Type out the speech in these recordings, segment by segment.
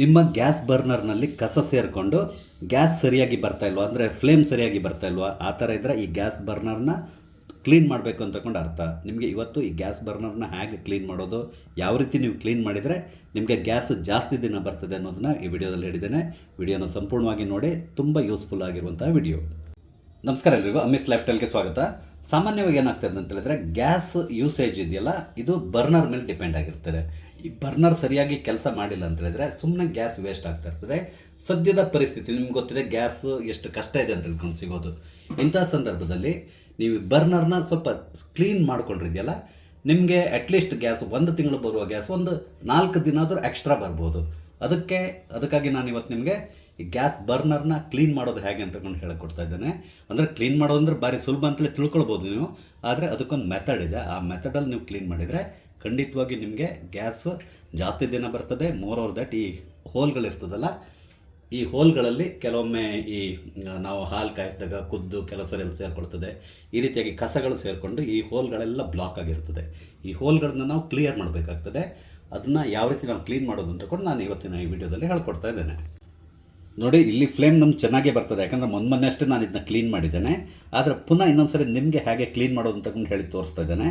ನಿಮ್ಮ ಗ್ಯಾಸ್ ಬರ್ನರ್ನಲ್ಲಿ ಕಸ ಸೇರಿಕೊಂಡು ಗ್ಯಾಸ್ ಸರಿಯಾಗಿ ಬರ್ತಾ ಇಲ್ವಾ ಅಂದರೆ ಫ್ಲೇಮ್ ಸರಿಯಾಗಿ ಬರ್ತಾ ಇಲ್ವಾ ಆ ಥರ ಇದ್ದರೆ ಈ ಗ್ಯಾಸ್ ಬರ್ನರ್ನ ಕ್ಲೀನ್ ಮಾಡಬೇಕು ಅಂತಕೊಂಡು ಅರ್ಥ. ನಿಮಗೆ ಇವತ್ತು ಈ ಗ್ಯಾಸ್ ಬರ್ನರ್ನ ಹೇಗೆ ಕ್ಲೀನ್ ಮಾಡೋದು, ಯಾವ ರೀತಿ ನೀವು ಕ್ಲೀನ್ ಮಾಡಿದರೆ ನಿಮಗೆ ಗ್ಯಾಸ್ ಜಾಸ್ತಿ ದಿನ ಬರ್ತದೆ ಅನ್ನೋದನ್ನ ಈ ವಿಡಿಯೋದಲ್ಲಿ ಹೇಳಿದ್ದೇನೆ. ವಿಡಿಯೋನ ಸಂಪೂರ್ಣವಾಗಿ ನೋಡಿ, ತುಂಬ ಯೂಸ್ಫುಲ್ ಆಗಿರುವಂಥ ವಿಡಿಯೋ. ನಮಸ್ಕಾರ ಎಲ್ರಿಗೂ, ಅಮ್ಮಿಸ್ ಲೈಫ್ ಸ್ಟೈಲ್ಗೆ ಸ್ವಾಗತ. ಸಾಮಾನ್ಯವಾಗಿ ಏನಾಗ್ತದೆ ಅಂತ ಹೇಳಿದ್ರೆ, ಗ್ಯಾಸ್ ಯೂಸೇಜ್ ಇದೆಯಲ್ಲ ಇದು ಬರ್ನರ್ ಮೇಲೆ ಡಿಪೆಂಡ್ ಆಗಿರ್ತದೆ. ಈ ಬರ್ನರ್ ಸರಿಯಾಗಿ ಕೆಲಸ ಮಾಡಿಲ್ಲ ಅಂತ ಹೇಳಿದ್ರೆ ಸುಮ್ಮನೆ ಗ್ಯಾಸ್ ವೇಸ್ಟ್ ಆಗ್ತಾ ಇರ್ತದೆ. ಸದ್ಯದ ಪರಿಸ್ಥಿತಿ ನಿಮ್ಗೆ ಗೊತ್ತಿದೆ, ಗ್ಯಾಸ್ ಎಷ್ಟು ಕಷ್ಟ ಇದೆ ಅಂತ ತಿಳ್ಕೊಂಡು ಸಿಗೋದು. ಇಂಥ ಸಂದರ್ಭದಲ್ಲಿ ನೀವು ಬರ್ನರ್ನ ಸ್ವಲ್ಪ ಕ್ಲೀನ್ ಮಾಡ್ಕೊಂಡಿದೆಯಲ್ಲ, ನಿಮಗೆ ಅಟ್ಲೀಸ್ಟ್ ಗ್ಯಾಸ್ 1 ತಿಂಗಳು ಬರುವ ಗ್ಯಾಸ್ ಒಂದು 4 ದಿನ ಆದರೂ ಎಕ್ಸ್ಟ್ರಾ ಬರ್ಬೋದು. ಅದಕ್ಕಾಗಿ ನಾನು ಇವತ್ತು ನಿಮಗೆ ಈ ಗ್ಯಾಸ್ ಬರ್ನರ್ನ ಕ್ಲೀನ್ ಮಾಡೋದು ಹೇಗೆ ಅಂತಕೊಂಡು ಹೇಳಿಕೊಡ್ತಾ ಇದ್ದೇನೆ. ಅಂದರೆ ಕ್ಲೀನ್ ಮಾಡೋದು ಅಂದರೆ ಭಾರಿ ಸುಲಭ ಅಂತಲೇ ತಿಳ್ಕೊಳ್ಬೋದು ನೀವು, ಆದರೆ ಅದಕ್ಕೊಂದು ಮೆಥಡ್ ಇದೆ. ಆ ಮೆಥಡಲ್ಲಿ ನೀವು ಕ್ಲೀನ್ ಮಾಡಿದರೆ ಖಂಡಿತವಾಗಿ ನಿಮಗೆ ಗ್ಯಾಸ್ ಜಾಸ್ತಿ ದಿನ ಬರ್ತದೆ. ಮೋರ್ ಓವರ್ ದ್ಯಾಟ್, ಈ ಹೋಲ್ಗಳಿರ್ತದಲ್ಲ, ಈ ಹೋಲ್ಗಳಲ್ಲಿ ಕೆಲವೊಮ್ಮೆ ಈ ನಾವು ಹಾಲು ಕಾಯಿಸಿದಾಗ ಕುದ್ದು ಕೆಲವು ಸರಿ ಸೇರಿಕೊಳ್ತದೆ. ಈ ರೀತಿಯಾಗಿ ಕಸಗಳು ಸೇರಿಕೊಂಡು ಈ ಹೋಲ್ಗಳೆಲ್ಲ ಬ್ಲಾಕ್ ಆಗಿರ್ತದೆ. ಈ ಹೋಲ್ಗಳನ್ನ ನಾವು ಕ್ಲಿಯರ್ ಮಾಡಬೇಕಾಗ್ತದೆ. ಅದನ್ನು ಯಾವ ರೀತಿ ನಾವು ಕ್ಲೀನ್ ಮಾಡೋದು ಅಂತಕೊಂಡು ನಾನು ಇವತ್ತಿನ ಈ ವಿಡಿಯೋದಲ್ಲಿ ಹೇಳ್ಕೊಡ್ತಾ ಇದ್ದೇನೆ. ನೋಡಿ, ಇಲ್ಲಿ ಫ್ಲೇಮ್ ನಮ್ಗೆ ಚೆನ್ನಾಗೇ ಬರ್ತದೆ, ಯಾಕಂದರೆ ಮೊನ್ನೆ ಅಷ್ಟೇ ನಾನು ಇದನ್ನ ಕ್ಲೀನ್ ಮಾಡಿದ್ದೇನೆ. ಆದರೆ ಪುನಃ ಇನ್ನೊಂದ್ಸರಿ ನಿಮಗೆ ಹೇಗೆ ಕ್ಲೀನ್ ಮಾಡೋದು ಅಂತಕೊಂಡು ಹೇಳಿ ತೋರಿಸ್ತಾ ಇದ್ದೇನೆ.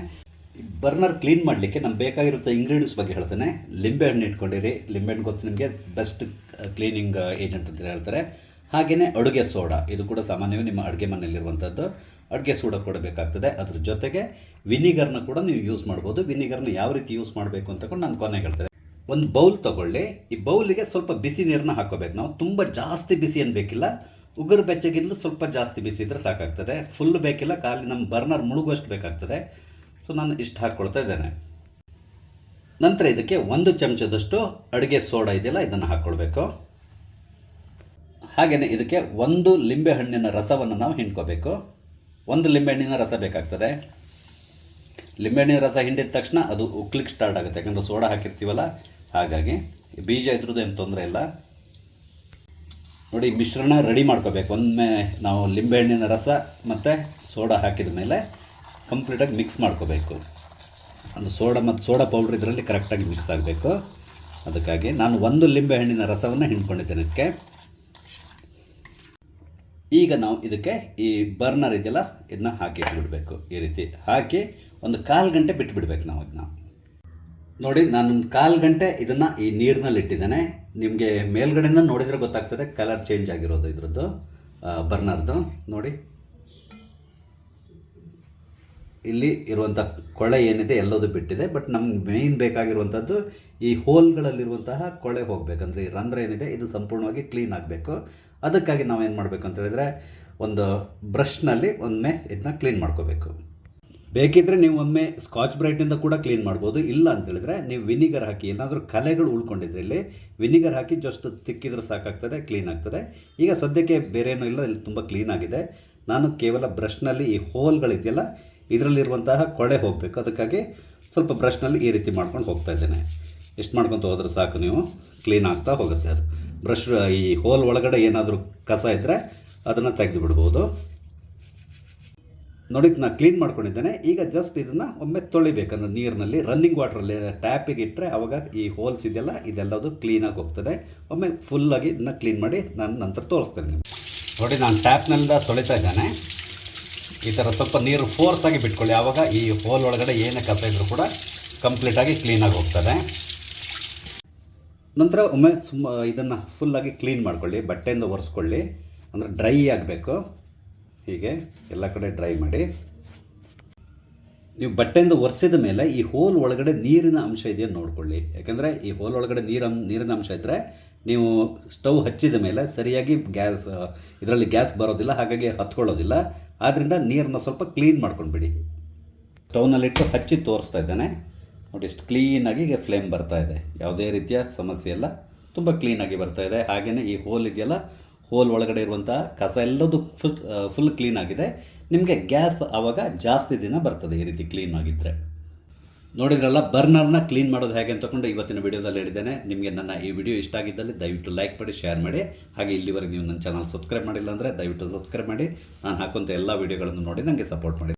ಬರ್ನರ್ ಕ್ಲೀನ್ ಮಾಡಲಿಕ್ಕೆ ನಮ್ಗೆ ಬೇಕಾಗಿರುವಂಥ ಇಂಗ್ರೀಡಿಯೆಂಟ್ಸ್ ಬಗ್ಗೆ ಹೇಳ್ತೇನೆ. ಲಿಂಬೆಹಣ್ಣು ಇಟ್ಕೊಂಡಿರಿ. ಲಿಂಬೆಹಣ್ಣು ಗೊತ್ತು ನಿಮಗೆ, ಬೆಸ್ಟ್ ಕ್ಲೀನಿಂಗ್ ಏಜೆಂಟ್ ಅಂತ ಹೇಳ್ತಾರೆ. ಹಾಗೆಯೇ ಅಡುಗೆ ಸೋಡಾ, ಇದು ಕೂಡ ಸಾಮಾನ್ಯವಾಗಿ ನಿಮ್ಮ ಅಡುಗೆ ಮನೆಯಲ್ಲಿರುವಂಥದ್ದು. ಅಡುಗೆ ಸೋಡಾ ಕೂಡ ಬೇಕಾಗ್ತದೆ. ಅದ್ರ ಜೊತೆಗೆ ವಿನಿಗರ್ನ ಕೂಡ ನೀವು ಯೂಸ್ ಮಾಡ್ಬೋದು. ವಿನಿಗರ್ನ ಯಾವ ರೀತಿ ಯೂಸ್ ಮಾಡಬೇಕು ಅಂತಕೊಂಡು ನಾನು ಕೊನೆಗೆ ಹೇಳ್ತೇನೆ. ಒಂದು ಬೌಲ್ ತೊಗೊಳ್ಳಿ. ಈ ಬೌಲಿಗೆ ಸ್ವಲ್ಪ ಬಿಸಿ ನೀರನ್ನ ಹಾಕೋಬೇಕು. ನಾವು ತುಂಬ ಜಾಸ್ತಿ ಬಿಸಿ ಏನು ಬೇಕಿಲ್ಲ, ಉಗುರು ಬೆಚ್ಚಗಿದ್ಲು ಸ್ವಲ್ಪ ಜಾಸ್ತಿ ಬಿಸಿ ಇದ್ದರೆ ಸಾಕಾಗ್ತದೆ. ಫುಲ್ ಬೇಕಿಲ್ಲ, ಖಾಲಿ ನಮ್ಮ ಬರ್ನರ್ ಮುಳುಗುವಷ್ಟು ಬೇಕಾಗ್ತದೆ. ಸೊ ನಾನು ಇಷ್ಟು ಹಾಕ್ಕೊಳ್ತಾ ಇದ್ದೇನೆ. ನಂತರ ಇದಕ್ಕೆ 1 ಚಮಚದಷ್ಟು ಅಡುಗೆ ಸೋಡಾ ಇದೆಯಲ್ಲ, ಇದನ್ನು ಹಾಕ್ಕೊಳ್ಬೇಕು. ಹಾಗೆಯೇ ಇದಕ್ಕೆ 1 ಲಿಂಬೆಹಣ್ಣಿನ ರಸವನ್ನು ನಾವು ಹಿಂಡ್ಕೋಬೇಕು. 1 ಲಿಂಬೆಹಣ್ಣಿನ ರಸ ಬೇಕಾಗ್ತದೆ. ಲಿಂಬೆಹಣ್ಣಿನ ರಸ ಹಿಂಡಿದ ತಕ್ಷಣ ಅದು ಉಕ್ಲಿಕ್ಕೆ ಸ್ಟಾರ್ಟ್ ಆಗುತ್ತೆ, ಯಾಕಂದರೆ ಸೋಡಾ ಹಾಕಿರ್ತೀವಲ್ಲ, ಹಾಗಾಗಿ ಬೀಜ ಇದ್ರದ್ದು ಏನು ತೊಂದರೆ ಇಲ್ಲ. ನೋಡಿ, ಮಿಶ್ರಣ ರೆಡಿ ಮಾಡ್ಕೋಬೇಕು. ಒಮ್ಮೆ ನಾವು ಲಿಂಬೆಹಣ್ಣಿನ ರಸ ಮತ್ತು ಸೋಡಾ ಹಾಕಿದ ಮೇಲೆ ಕಂಪ್ಲೀಟಾಗಿ ಮಿಕ್ಸ್ ಮಾಡ್ಕೋಬೇಕು. ಅದು ಸೋಡಾ ಮತ್ತು ಸೋಡಾ ಪೌಡ್ರ್ ಇದರಲ್ಲಿ ಕರೆಕ್ಟಾಗಿ ಮಿಕ್ಸ್ ಆಗಬೇಕು. ಅದಕ್ಕಾಗಿ ನಾನು 1 ಲಿಂಬೆಹಣ್ಣಿನ ರಸವನ್ನು ಹಿಂಡ್ಕೊಂಡಿದ್ದೇನೆ ಇದಕ್ಕೆ. ಈಗ ನಾವು ಇದಕ್ಕೆ ಈ ಬರ್ನರ್ ಇದೆಯಲ್ಲ, ಇದನ್ನ ಹಾಕಿ ಇಟ್ಬಿಡ್ಬೇಕು. ಈ ರೀತಿ ಹಾಕಿ ಒಂದು 1/4 ಗಂಟೆ ಬಿಟ್ಬಿಡ್ಬೇಕು ನಾವು ಇದನ್ನ. ನೋಡಿ, ನಾನು 1/4 ಗಂಟೆ ಇದನ್ನು ಈ ನೀರಿನಲ್ಲಿ ಇಟ್ಟಿದ್ದೇನೆ. ನಿಮಗೆ ಮೇಲ್ಗಡೆಯಿಂದ ನೋಡಿದರೆ ಗೊತ್ತಾಗ್ತದೆ ಕಲರ್ ಚೇಂಜ್ ಆಗಿರೋದು ಇದ್ರದ್ದು ಬರ್ನರ್ದು. ನೋಡಿ, ಇಲ್ಲಿ ಇರುವಂಥ ಕೊಳೆ ಏನಿದೆ ಎಲ್ಲದೂ ಬಿಟ್ಟಿದೆ. ಬಟ್ ನಮ್ಗೆ ಮೇಯ್ನ್ ಬೇಕಾಗಿರುವಂಥದ್ದು ಈ ಹೋಲ್ಗಳಲ್ಲಿರುವಂತಹ ಕೊಳೆ ಹೋಗಬೇಕಂದ್ರೆ ಈ ರಂಧ್ರ ಏನಿದೆ ಇದು ಸಂಪೂರ್ಣವಾಗಿ ಕ್ಲೀನ್ ಆಗಬೇಕು. ಅದಕ್ಕಾಗಿ ನಾವೇನು ಮಾಡಬೇಕು ಅಂತ ಹೇಳಿದ್ರೆ, ಒಂದು ಬ್ರಷ್ನಲ್ಲಿ ಒಮ್ಮೆ ಇದನ್ನ ಕ್ಲೀನ್ ಮಾಡ್ಕೋಬೇಕು. ಬೇಕಿದ್ದರೆ ನೀವು ಒಮ್ಮೆ ಸ್ಕಾಚ್ ಬ್ರೈಟಿಂದ ಕೂಡ ಕ್ಲೀನ್ ಮಾಡ್ಬೋದು. ಇಲ್ಲ ಅಂತೇಳಿದರೆ ನೀವು ವಿನಿಗರ್ ಹಾಕಿ, ಏನಾದರೂ ಕಲೆಗಳು ಉಳ್ಕೊಂಡಿದ್ರೆ ಇಲ್ಲಿ ವಿನಿಗರ್ ಹಾಕಿ ಜಸ್ಟ್ ತಿಕ್ಕಿದ್ರೆ ಸಾಕಾಗ್ತದೆ, ಕ್ಲೀನ್ ಆಗ್ತದೆ. ಈಗ ಸದ್ಯಕ್ಕೆ ಬೇರೆ ಏನೂ ಇಲ್ಲ, ಇಲ್ಲಿ ತುಂಬ ಕ್ಲೀನ್ ಆಗಿದೆ. ನಾನು ಕೇವಲ ಬ್ರಷ್ನಲ್ಲಿ ಈ ಹೋಲ್ಗಳಿದೆಯಲ್ಲ, ಇದರಲ್ಲಿರುವಂತಹ ಕೊಳೆ ಹೋಗಬೇಕು. ಅದಕ್ಕಾಗಿ ಸ್ವಲ್ಪ ಬ್ರಷ್ನಲ್ಲಿ ಈ ರೀತಿ ಮಾಡ್ಕೊಂಡು ಹೋಗ್ತಾ ಇದ್ದೇನೆ. ಎಷ್ಟು ಮಾಡ್ಕೊತ ಹೋದ್ರೆ ಸಾಕು, ನೀವು ಕ್ಲೀನ್ ಆಗ್ತಾ ಹೋಗುತ್ತೆ ಅದು. ಬ್ರಷ್ ಈ ಹೋಲ್ ಒಳಗಡೆ ಏನಾದರೂ ಕಸ ಇದ್ದರೆ ಅದನ್ನು ತೆಗೆದು ಬಿಡ್ಬೋದು. ನೋಡಿ, ನಾನು ಕ್ಲೀನ್ ಮಾಡ್ಕೊಂಡಿದ್ದೇನೆ. ಈಗ ಜಸ್ಟ್ ಇದನ್ನು ಒಮ್ಮೆ ತೊಳಿಬೇಕಂದ್ರೆ ನೀರಿನಲ್ಲಿ, ರನ್ನಿಂಗ್ ವಾಟ್ರಲ್ಲಿ ಟ್ಯಾಪಿಗೆ ಇಟ್ಟರೆ ಆವಾಗ ಈ ಹೋಲ್ಸ್ ಇದೆಯಲ್ಲ ಇದೆಲ್ಲದು ಕ್ಲೀನಾಗಿ ಹೋಗ್ತದೆ. ಒಮ್ಮೆ ಫುಲ್ಲಾಗಿ ಇದನ್ನು ಕ್ಲೀನ್ ಮಾಡಿ ನಾನು ನಂತರ ತೋರಿಸ್ತೇನೆ ನಿಮಗೆ. ನೋಡಿ, ನಾನು ಟ್ಯಾಪ್ನಿಂದ ತೊಳಿತಾ ಇದ್ದೇನೆ. ಈ ಥರ ಸ್ವಲ್ಪ ನೀರು ಫೋರ್ಸಾಗಿ ಬಿಟ್ಕೊಳ್ಳಿ, ಆವಾಗ ಈ ಹೋಲ್ ಒಳಗಡೆ ಏನೇ ಕಸ ಇದ್ದರೂ ಕೂಡ ಕಂಪ್ಲೀಟಾಗಿ ಕ್ಲೀನಾಗಿ ಹೋಗ್ತದೆ. ನಂತರ ಒಮ್ಮೆ ಇದನ್ನು ಫುಲ್ಲಾಗಿ ಕ್ಲೀನ್ ಮಾಡ್ಕೊಳ್ಳಿ, ಬಟ್ಟೆಯಿಂದ ಒರೆಸ್ಕೊಳ್ಳಿ. ಅಂದರೆ ಡ್ರೈ ಆಗಬೇಕು. ಹೀಗೆ ಎಲ್ಲ ಕಡೆ ಡ್ರೈ ಮಾಡಿ. ನೀವು ಬಟ್ಟೆಯಿಂದ ಒರೆಸಿದ ಮೇಲೆ ಈ ಹೋಲ್ ಒಳಗಡೆ ನೀರಿನ ಅಂಶ ಇದೆಯೋ ನೋಡಿಕೊಳ್ಳಿ. ಯಾಕೆಂದರೆ ಈ ಹೋಲ್ ಒಳಗಡೆ ನೀರಿನ ಅಂಶ ಇದ್ದರೆ ನೀವು ಸ್ಟವ್ ಹಚ್ಚಿದ ಮೇಲೆ ಸರಿಯಾಗಿ ಇದರಲ್ಲಿ ಗ್ಯಾಸ್ ಬರೋದಿಲ್ಲ, ಹಾಗಾಗಿ ಹತ್ಕೊಳ್ಳೋದಿಲ್ಲ. ಆದ್ದರಿಂದ ನೀರನ್ನು ಸ್ವಲ್ಪ ಕ್ಲೀನ್ ಮಾಡ್ಕೊಂಡ್ಬಿಡಿ. ಸ್ಟವ್ನಲ್ಲಿಟ್ಟು ಹಚ್ಚಿ ತೋರಿಸ್ತಾ ಇದ್ದೇನೆ. ನೋಡಿ, ಎಷ್ಟು ಕ್ಲೀನಾಗಿ ಈಗ ಫ್ಲೇಮ್ ಬರ್ತಾ ಇದೆ, ಯಾವುದೇ ರೀತಿಯ ಸಮಸ್ಯೆ ಇಲ್ಲ, ತುಂಬ ಕ್ಲೀನಾಗಿ ಬರ್ತಾ ಇದೆ. ಹಾಗೆಯೇ ಈ ಹೋಲ್ ಇದೆಯಲ್ಲ, ಹೋಲ್ ಒಳಗಡೆ ಇರುವಂಥ ಕಸ ಎಲ್ಲದು ಫುಲ್ ಕ್ಲೀನ್ ಆಗಿದೆ. ನಿಮಗೆ ಗ್ಯಾಸ್ ಆವಾಗ ಜಾಸ್ತಿ ದಿನ ಬರ್ತದೆ ಈ ರೀತಿ ಕ್ಲೀನ್ ಆಗಿದ್ದರೆ. ನೋಡಿದ್ರಲ್ಲ, ಬರ್ನರ್ನ ಕ್ಲೀನ್ ಮಾಡೋದು ಹೇಗೆ ಅಂತಕೊಂಡು ಇವತ್ತಿನ ವಿಡಿಯೋದಲ್ಲಿ ಹೇಳಿದ್ದೇನೆ. ನಿಮಗೆ ನನ್ನ ಈ ವಿಡಿಯೋ ಇಷ್ಟ ಆಗಿದ್ದಲ್ಲಿ ದಯವಿಟ್ಟು ಲೈಕ್ ಮಾಡಿ, ಶೇರ್ ಮಾಡಿ. ಹಾಗೆ ಇಲ್ಲಿವರೆಗೆ ನೀವು ನನ್ನ ಚಾನಲ್ ಸಬ್ಸ್ಕ್ರೈಬ್ ಮಾಡಿಲ್ಲ ಅಂದರೆ ದಯವಿಟ್ಟು ಸಬ್ಸ್ಕ್ರೈಬ್ ಮಾಡಿ. ನಾನು ಹಾಕುವಂಥ ಎಲ್ಲ ವಿಡಿಯೋಗಳನ್ನು ನೋಡಿ ನನಗೆ ಸಪೋರ್ಟ್ ಮಾಡಿ.